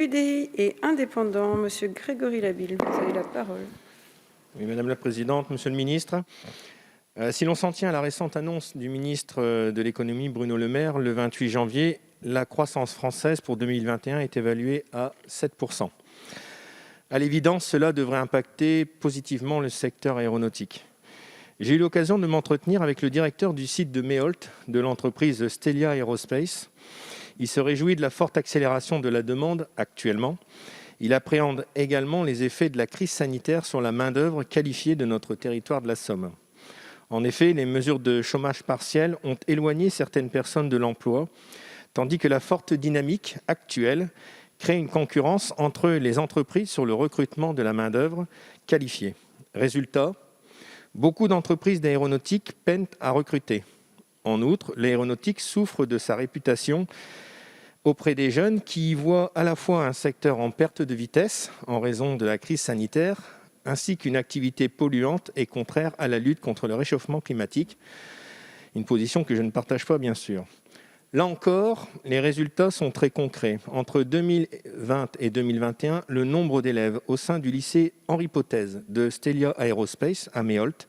UDI et indépendant, Monsieur Grégory Labille, vous avez la parole. Oui, Madame la Présidente, Monsieur le Ministre, si l'on s'en tient à la récente annonce du ministre de l'économie Bruno Le Maire le 28 janvier, la croissance française pour 2021 est évaluée à 7%. À l'évidence, cela devrait impacter positivement le secteur aéronautique. J'ai eu l'occasion de m'entretenir avec le directeur du site de Méholt de l'entreprise Stelia Aerospace. Il se réjouit de la forte accélération de la demande actuellement. Il appréhende également les effets de la crise sanitaire sur la main-d'œuvre qualifiée de notre territoire de la Somme. En effet, les mesures de chômage partiel ont éloigné certaines personnes de l'emploi, tandis que la forte dynamique actuelle crée une concurrence entre les entreprises sur le recrutement de la main-d'œuvre qualifiée. Résultat, beaucoup d'entreprises d'aéronautique peinent à recruter. En outre, l'aéronautique souffre de sa réputation auprès des jeunes qui y voient à la fois un secteur en perte de vitesse en raison de la crise sanitaire, ainsi qu'une activité polluante et contraire à la lutte contre le réchauffement climatique, une position que je ne partage pas bien sûr. Là encore, les résultats sont très concrets. Entre 2020 et 2021, le nombre d'élèves au sein du lycée Henri Potez de Stelia Aerospace à Méholt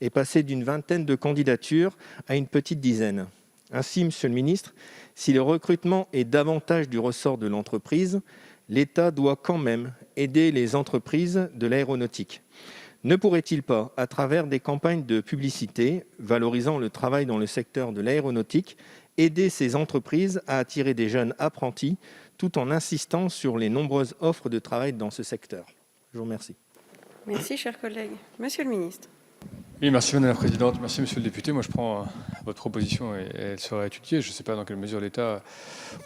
est passé d'une vingtaine de candidatures à une petite dizaine. Ainsi, Monsieur le Ministre, si le recrutement est davantage du ressort de l'entreprise, l'État doit quand même aider les entreprises de l'aéronautique. Ne pourrait-il pas, à travers des campagnes de publicité valorisant le travail dans le secteur de l'aéronautique, aider ces entreprises à attirer des jeunes apprentis tout en insistant sur les nombreuses offres de travail dans ce secteur? Je vous remercie. Merci, chers collègues. Monsieur le ministre. Oui, merci Madame la Présidente, merci Monsieur le député. Moi je prends votre proposition et elle sera étudiée. Je ne sais pas dans quelle mesure l'État,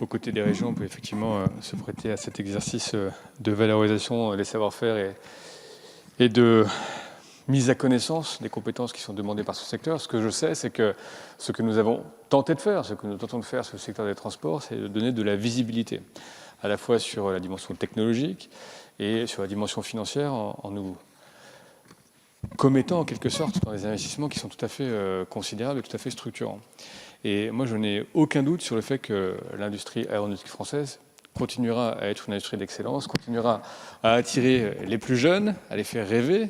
aux côtés des régions, peut effectivement se prêter à cet exercice de valorisation des savoir-faire et de mise à connaissance des compétences qui sont demandées par ce secteur. Ce que je sais, c'est que ce que nous avons tenté de faire, ce que nous tentons de faire sur le secteur des transports, c'est de donner de la visibilité, à la fois sur la dimension technologique et sur la dimension financière, en nous commettant en quelque sorte dans des investissements qui sont tout à fait considérables et tout à fait structurants. Et moi, je n'ai aucun doute sur le fait que l'industrie aéronautique française continuera à être une industrie d'excellence, continuera à attirer les plus jeunes, à les faire rêver,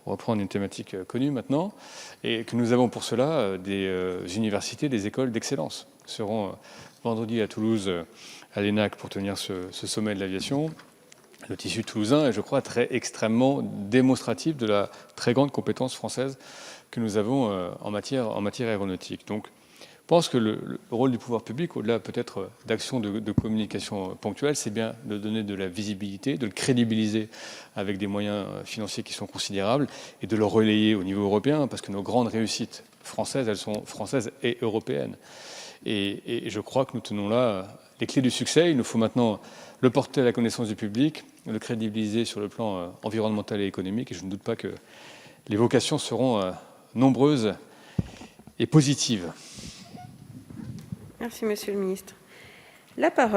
pour reprendre une thématique connue maintenant, et que nous avons pour cela des universités, des écoles d'excellence. Nous serons vendredi à Toulouse, à l'ENAC, pour tenir ce sommet de l'aviation. Le tissu toulousain est, je crois, extrêmement démonstratif de la très grande compétence française que nous avons en matière aéronautique. Donc, je pense que le rôle du pouvoir public, au-delà peut-être d'actions de communication ponctuelles, c'est bien de donner de la visibilité, de le crédibiliser avec des moyens financiers qui sont considérables et de le relayer au niveau européen, parce que nos grandes réussites françaises, elles sont françaises et européennes. Et je crois que nous tenons là les clés du succès. Il nous faut maintenant le porter à la connaissance du public, le crédibiliser sur le plan environnemental et économique, et je ne doute pas que les vocations seront nombreuses et positives. Merci, Monsieur le ministre. La parole